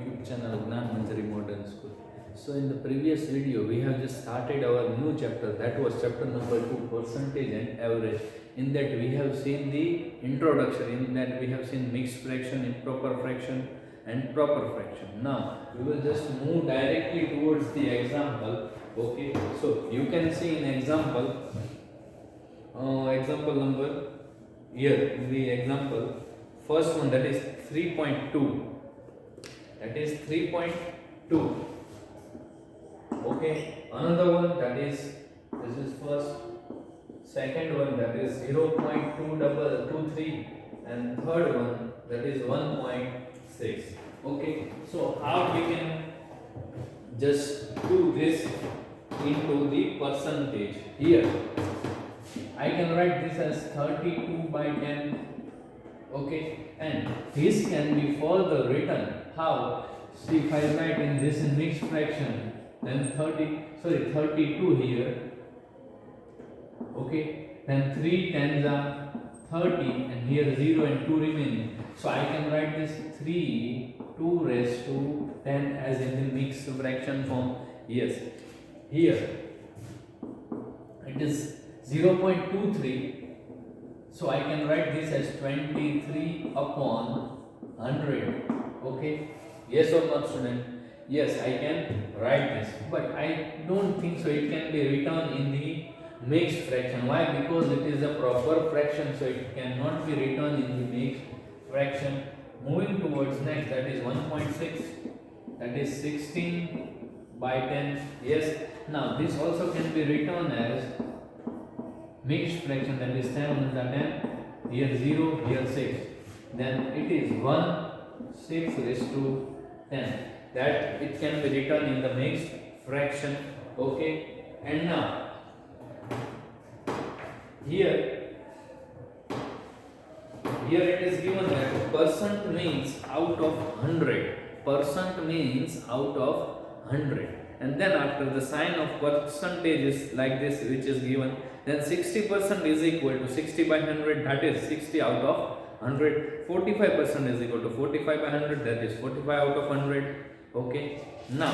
YouTube channel Gnan Manjari Modern School. So in the previous video we have just started our new chapter, that was chapter number 2, percentage and average. In that we have seen the introduction, in that we have seen mixed fraction, improper fraction and proper fraction. Now we will just move directly towards the example. Okay, so you can see in example number here in the example, first one, that is 3.2, that is 3.2. okay, another one, that is, this is first, second one, that is 0.223, and third one, that is 1.6. okay, so how we can just do this into the percentage? Here I can write this as 32 by 10. okay, and this can be further written. How? See, if I write in this in mixed fraction, then 32 here. okay, then 3 tens are 30, and here 0 and 2 remaining. So I can write this 3 2 raised to 10 as in the mixed fraction form. Yes, here it is 0.23, so I can write this as 23 upon 100. okay, yes or not, student? Yes, I can write this, but I don't think so it can be written in the mixed fraction. Why? Because it is a proper fraction, so it cannot be written in the mixed fraction. Moving towards next, that is 1.6, that is 16 by 10. Yes, now this also can be written as mixed fraction, that is 10 ones are 10, here 0, here 6, then it is 1 6 raised to 10, that it can be written in the mixed fraction. okay, and now here it is given that percent means out of 100, percent means out of 100, and then after the sign of percentage is like this, which is given, then 60% is equal to 60 by 100, that is 60 out of 100. 45% is equal to 45 by 100, that is 45 out of 100. okay, now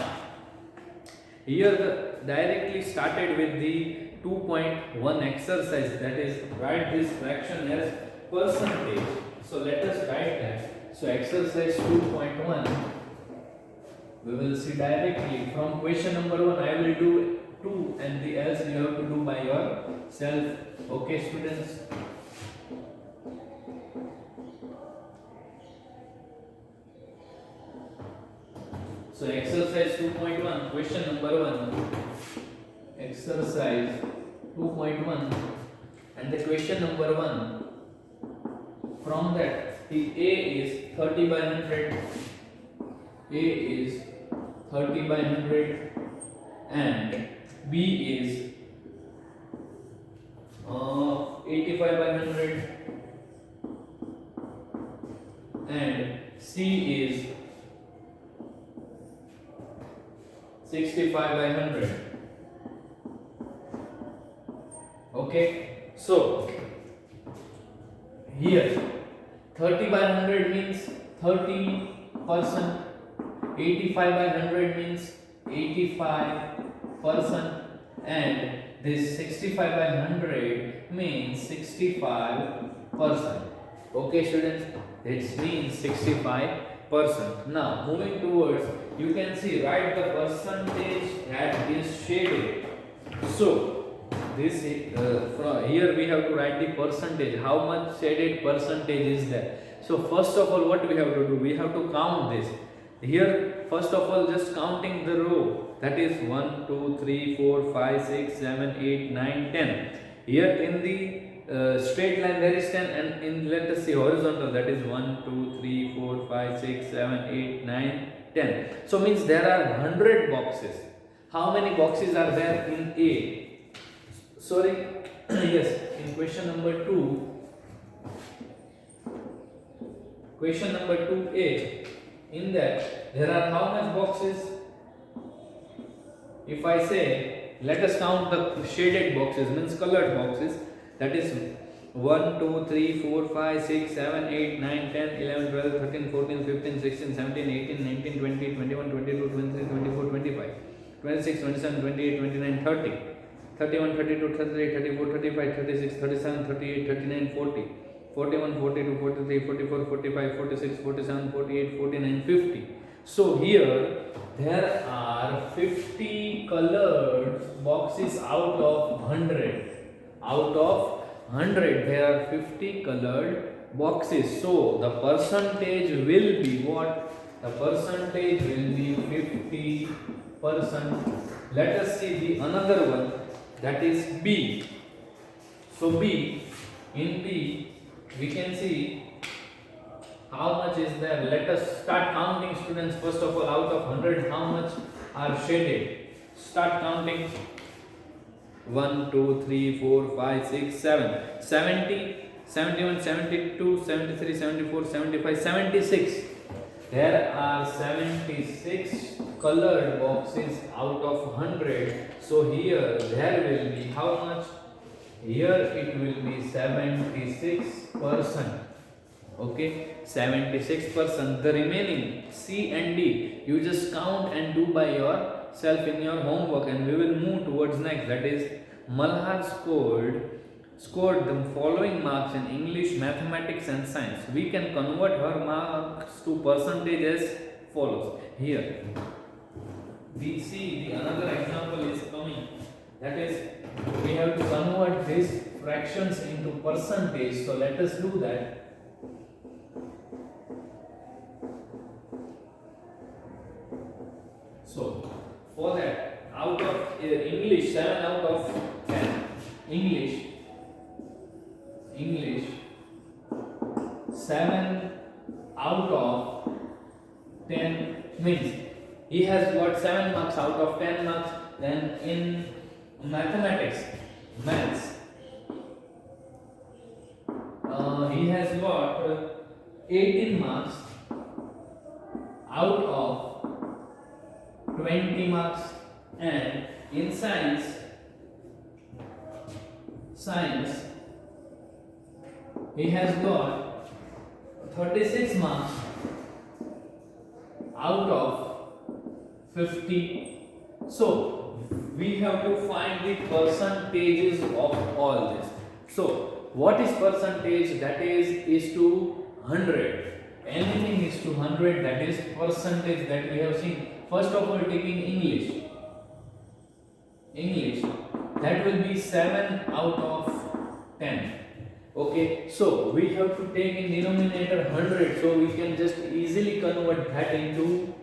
here the directly started with the 2.1 exercise, that is write this fraction as percentage. So let us write that. So exercise 2.1, we will see directly from question number 1. I will do 2 and the else you have to do by yourself. okay, students? So exercise 2.1, question number 1, exercise 2.1, and the question number 1, from that the A is 30 by 100, A is 30 by 100, and B is 85 by 100, and C is 65 by 100. okay, so here 30 by 100 means 30%, 85 by 100 means 85%, and this 65 by 100 means 65%. okay, students, it means 65%. Now moving towards, you can see, write the percentage that is shaded. So this from here we have to write the percentage, how much shaded percentage is there. So first of all, what we have to do, we have to count this. Here first of all, just counting the row, that is 1 2 3 4 5 6 7 8 9 10. Here in the straight line there is 10, and in, let us see, horizontal, that is 1 2 3 4 5 6 7 8 9 10. So means there are 100 boxes. How many boxes are there in A? Sorry, yes, in question number 2, question number 2A, in that there are how much boxes? If I say, let us count the shaded boxes, means colored boxes, that is 1, 2, 3, 4, 5, 6, 7, 8, 9, 10, 11, 12, 13, 14, 15, 16, 17, 18, 19, 20, 21, 22, 23, 24, 25, 26, 27, 28, 29, 30, 31, 32, 33, 34, 35, 36, 37, 38, 39, 40, 41, 42, 43, 44, 45, 46, 47, 48, 49, 50. So here there are 50 colored boxes out of 100. Out of 100 there are 50 colored boxes. So the percentage will be what? The percentage will be 50%. Let us see the another one, that is B. So B, in B we can see how much is there. Let us start counting, students. First of all, out of 100 how much are shaded? Start counting. 1, 2, 3, 4, 5, 6, 7, 70, 71, 72, 73, 74, 75, 76. There are 76 colored boxes out of 100. So here there will be how much? Here it will be 76%. Okay, 76%. The remaining C and D you just count and do by yourself in your homework, and we will move towards next, that is Malhar scored the following marks in English, mathematics and science. We can convert her marks to percentage as follows. Here we see the another example is coming, that is we have to convert these fractions into percentage. So let us do that. So for that, out of English 7 out of 10, English 7 out of 10 means he has got 7 marks out of 10 marks. Then in maths he has got 18 marks out of 20 marks, and in science he has got 36 marks out of 50. So we have to find the percentages of all this. So what is percentage? That is to 100. Anything is to 100, that is percentage, that we have seen. First of all, taking English, that will be 7 out of 10. Okay, so we have to take in denominator 100, so we can just easily convert that into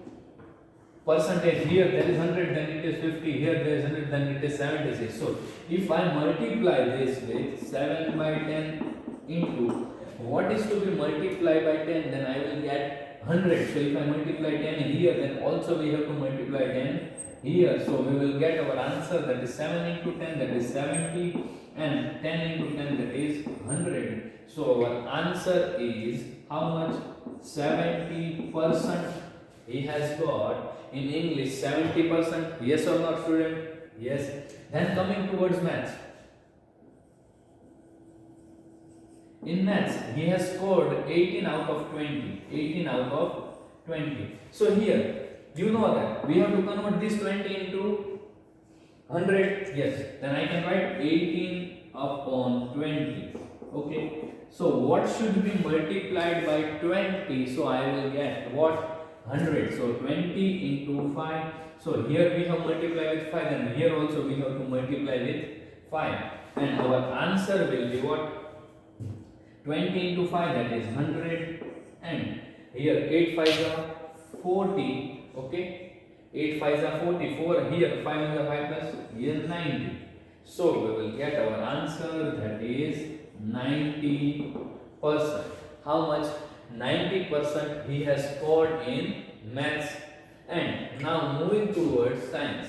percentage. Here there is 100, then it is 50. Here there is 100, then it is 76. So if I multiply this with 7 by 10 into what is to be multiplied by 10, then I will get 100. So if I multiply 10 here, then also we have to multiply 10 here. So we will get our answer, that is 7 into 10, that is 70, and 10 into 10, that is 100. So our answer is how much? 70%. He has got in English 70%. Yes or not, student? Yes. Then coming towards maths. In maths, he has scored 18 out of 20. 18 out of 20. So here, you know that we have to convert this 20 into 100. Yes. Then I can write 18 upon 20. Okay. So what should be multiplied by 20? So I will get what? 100. So 20 into 5. So here we have multiplied with 5, and here also we have to multiply with 5. And our answer will be what? 20 into 5, that is 100, and here 8 5s are 40. Okay, 8 5s are 40. 4 here, 5 is 5 plus here 90. So we will get our answer, that is 90%. How much? 90% he has scored in maths. And now moving towards science.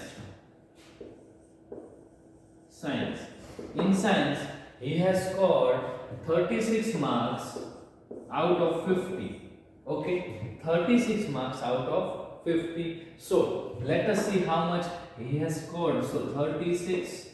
In science, he has scored 36 marks out of 50. Okay, 36 marks out of 50. So let us see how much he has scored. So 36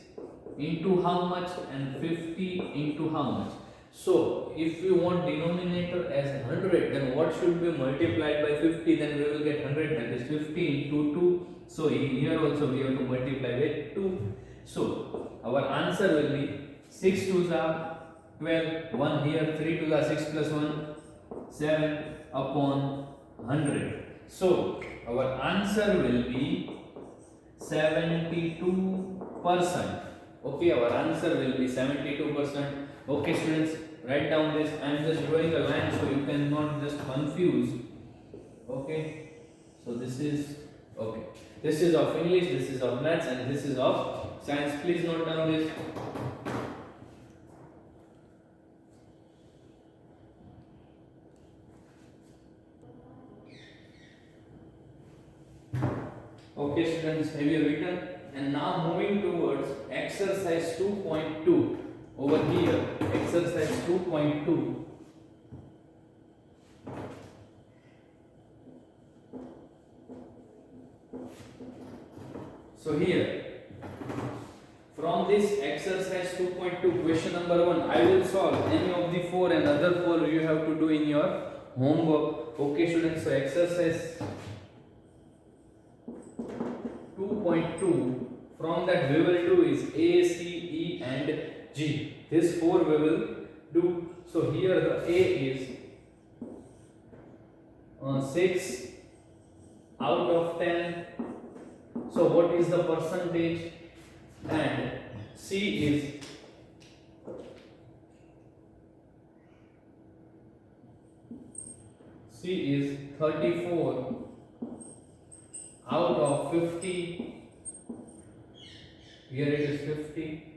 into how much and 50 into how much? So if we want denominator as 100, then what should be multiplied by 50? Then we will get 100, that is 50 into 2. So here also we have to multiply with 2. So our answer will be 6 2s are 12, 1 here, 3 2s are 6 plus 1, 7 upon 100. So our answer will be 72%. Okay, our answer will be 72%. Okay, students, write down this. I am just drawing a line so you cannot just confuse. Okay, so this is okay. This is of English, this is of maths, and this is of science. Please note down this. Okay, students, have you written? And now moving towards exercise 2.2. Over here, exercise 2.2. So here, from this exercise 2.2, question number 1, I will solve any of the 4 and other 4 you have to do in your homework. Okay, students, so exercise 2.2, from that we will do is A, C, E and G. This 4 we will do. So here the A is 6 out of 10. So what is the percentage? And C is 34 out of 50. Here it is 50.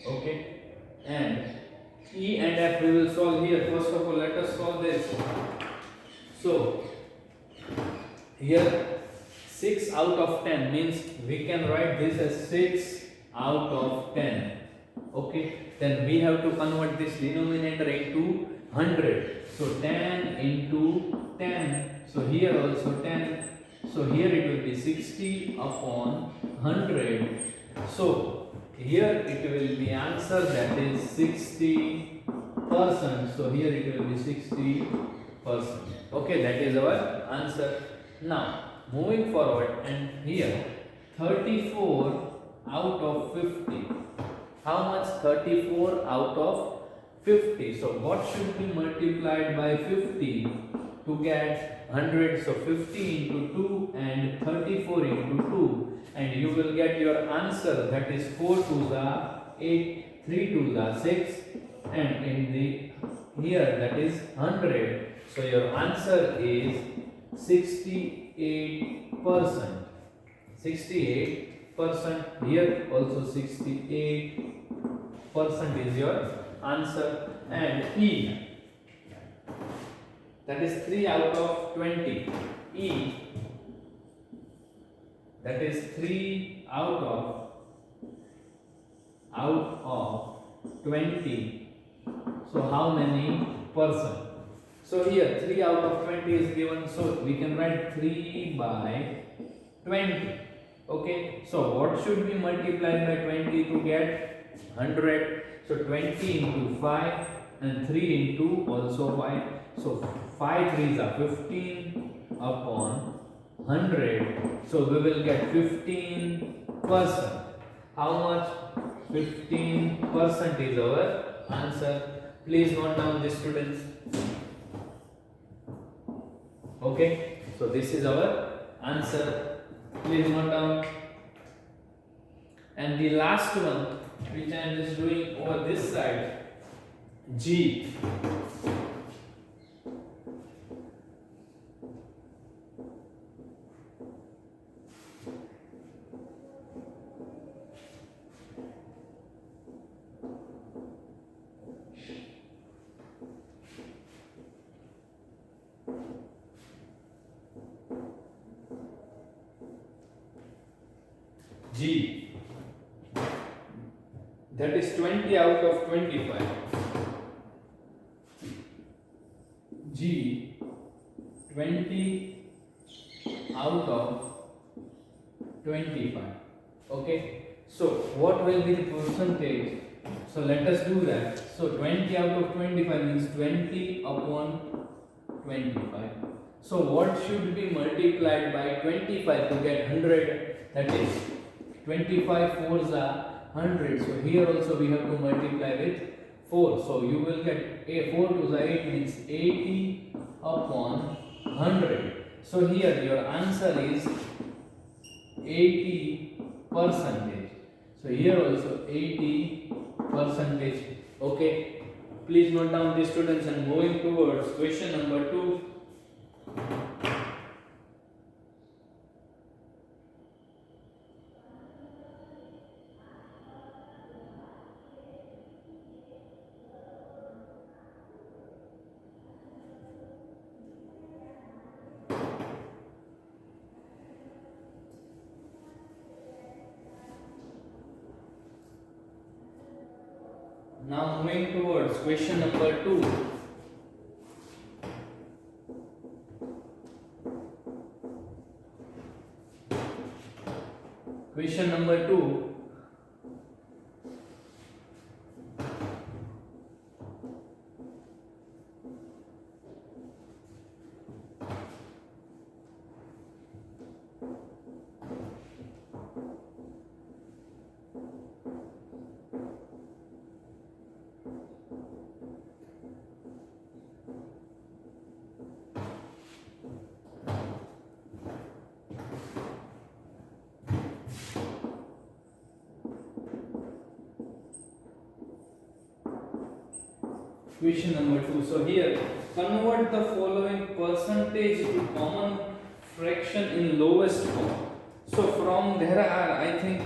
Okay, and E and F we will solve here. First of all, let us solve this. So here 6 out of 10 means we can write this as 6 out of 10. Okay, then we have to convert this denominator into 100. So 10 into 10. So here also 10. So here it will be 60 upon 100. So here it will be answer, that is 60%. So here it will be 60%. Okay, that is our answer. Now moving forward, and here 34 out of 50. How much? 34 out of 50. So what should be multiplied by 50 to get 100? So 50 into 2 and 34 into 2. And you will get your answer, that is 4 2s are 8, 3 2s are 6, and in the here that is 100. So your answer is 68%. 68%. Here also 68% is your answer. And E, that is 3 out of 20. E, that is 3 out of 20. So how many percent? So here 3 out of 20 is given, so we can write 3 by 20. Okay, so what should be multiplied by 20 to get 100? So 20 into 5 and 3 into also 5. So 5 3s are 15 upon 100. So we will get 15%. How much? 15% is our answer. Please note down this, students. Okay, so this is our answer. Please note down. And the last one, which I am just doing over this side, G. G, that is 20 out of 25. G, 20 out of 25. Okay, so what will be the percentage So let us do that. So 20 out of 25 means 20 upon 25. So what should be multiplied by 25 to get 100? That is 25 fours are 100. So here also we have to multiply with 4. So you will get 4 to the 8 means 80 upon 100. So here your answer is 80 percentage. So here also 80 percentage. Okay. Please note down the students and moving towards question number 2. Now moving towards question number 2. Question number 2. Question number 2. So here, convert the following percentage to common fraction in lowest form. So from there are, I think,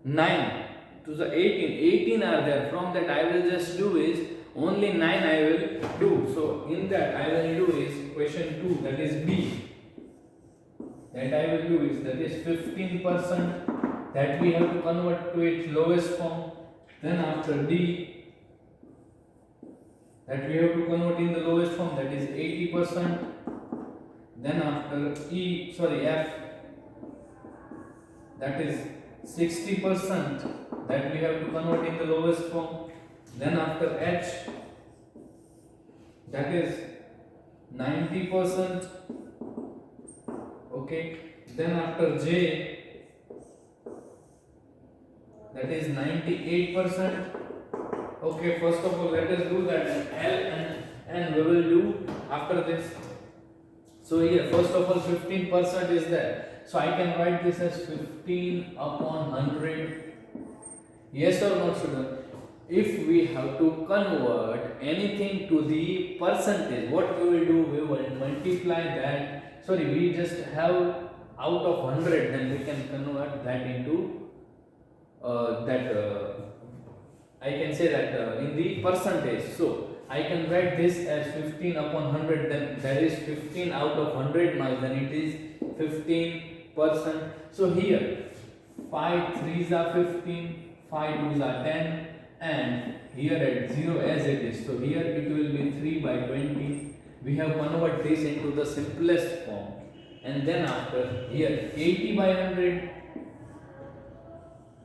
9 to the 18. 18 are there. From that I will just do is only 9 I will do. So in that I will do is question 2, that is B. That I will do is, that is 15%, that we have to convert to its lowest form. Then after D, that we have to convert in the lowest form, that is 80%. Then after F, that is 60%, that we have to convert in the lowest form. Then after H, that is 90%. Okay. Then after J, that is 98%. Okay, first of all, let us do that, and L and N we will do after this. So here, first of all, 15% is there. So I can write this as 15 upon 100. Yes or no, student? If we have to convert anything to the percentage, what we will do? We will multiply that. Sorry, we just have out of 100, then we can convert that into I can say that in the percentage. So I can write this as 15 upon 100, then there is 15 out of 100 now, then it is 15%. So here 5 3s are 15, 5 2s are 10, and here at 0 as it is. So here it will be 3 by 20. We have converted this into the simplest form. And then after here 80 by 100,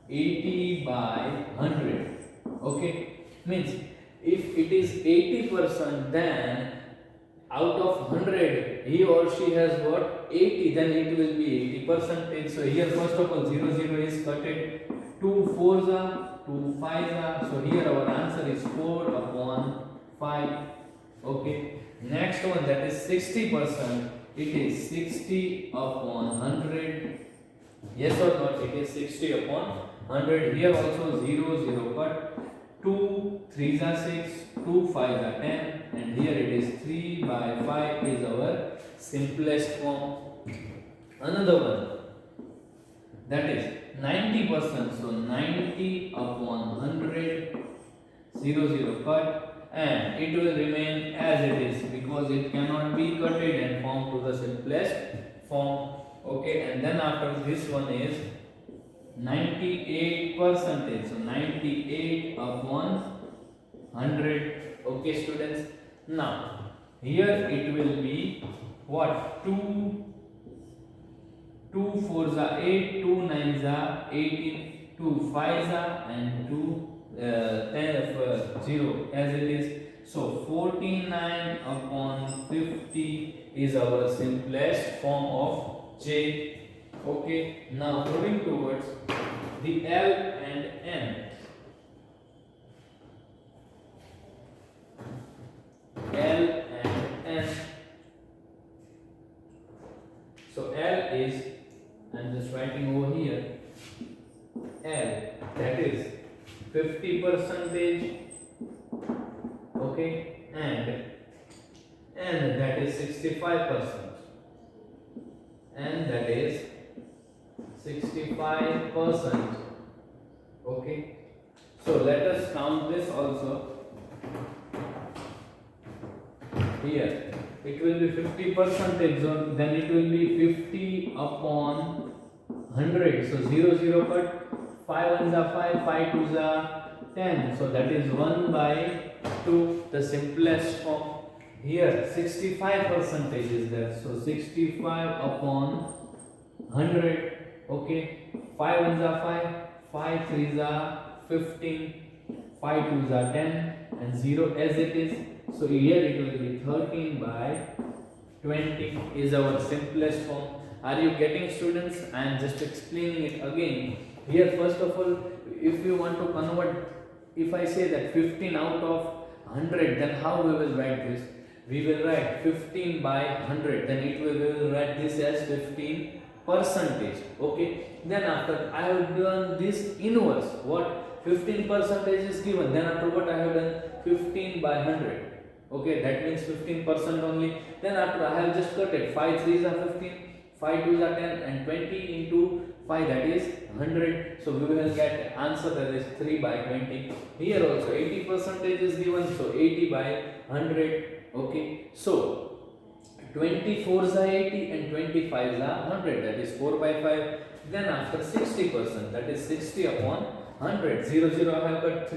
80 by 100. Okay, means if it is 80%, then out of 100 he or she has got 80, then it will be 80%. So here first of all 0 0 is cutted, 2 4s are, 2 5s are. So here our answer is 4 upon 5. Okay, next one, that is 60%. It is 60 upon 100. Yes or not? It is 60 upon 100. Here also 0 0 cut. 2 3s are 6, 2 5s are 10, and here it is 3 by 5 is our simplest form. Another one, that is 90%. So 90 upon 100, 0 0 cut, and it will remain as it is because it cannot be cutted and formed to the simplest form. Okay, and then after this one is 98%. So 98 upon 100. Okay, students. Now here it will be what? 2 4s are 8, 2 9s are 18. 2 5s and 2 0 as it is. So 49 upon 50 is our simplest form of J. Okay, now moving towards the L and N. L and N. So L is, I'm just writing over here, L, that is 50 percentage, okay, and N, that is 65%, and that is 65%, okay. So let us count this also. Here it will be 50 percentage, so then it will be 50 upon 100. So 0 0 cut, 5 ones are 5, 5 twos are 10. So that is 1 by 2, the simplest form. Here 65 percentage is there. So 65 upon 100. Okay, 5 ones are 5, 5 threes are 15, 5 twos are 10, and 0 as it is. So here it will be 13 by 20 is our simplest form. Are you getting, students? I am just explaining it again. Here first of all, if you want to convert, if I say that 15 out of 100, then how we will write this? We will write 15 by 100, then we will write this as 15 percentage. Okay, then after I have done this inverse, what 15 percentage is given, then after what I have done 15 by 100. Okay, that means 15% only. Then after I have just cut it, 5 3s are 15, 5 2s are 10, and 20 into 5, that is 100. So we will get answer, that is 3 by 20. Here also 80% is given, so 80 by 100. Okay, so 24s are 80 and 25s are 100, that is 4 by 5. Then after 60%, that is 60 upon 100. 0 0 I have got 2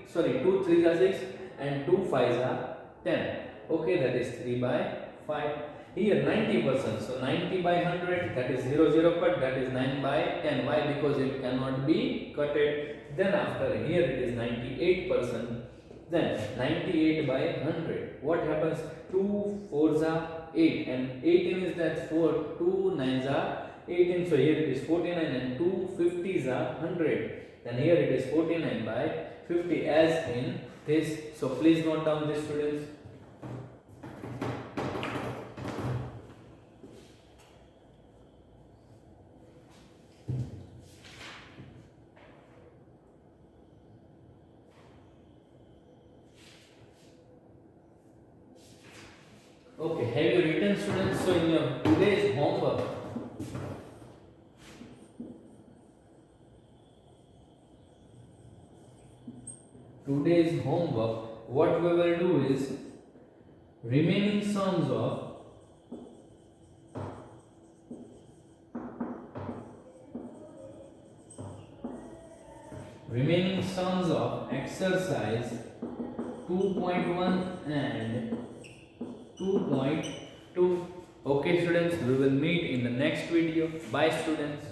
3s are 6 and 2 5s are 10. Okay, that is 3 by 5. Here 90%, so 90 by 100, that is 0 0 cut, that is 9 by 10. Why? Because it cannot be cutted. Then after here it is 98%. Then 98 by 100. What happens? 2 4s are 8 and 18 is that 4, 2 9s are 18. So here it is 49 and 2 50s are 100. Then here it is 49 by 50 as in this. So please note down this, students. Okay, have you written, students? So in your today's homework, what we will do is remaining sums of exercise 2.1 and 2.2. Okay, students, we will meet in the next video. Bye, students.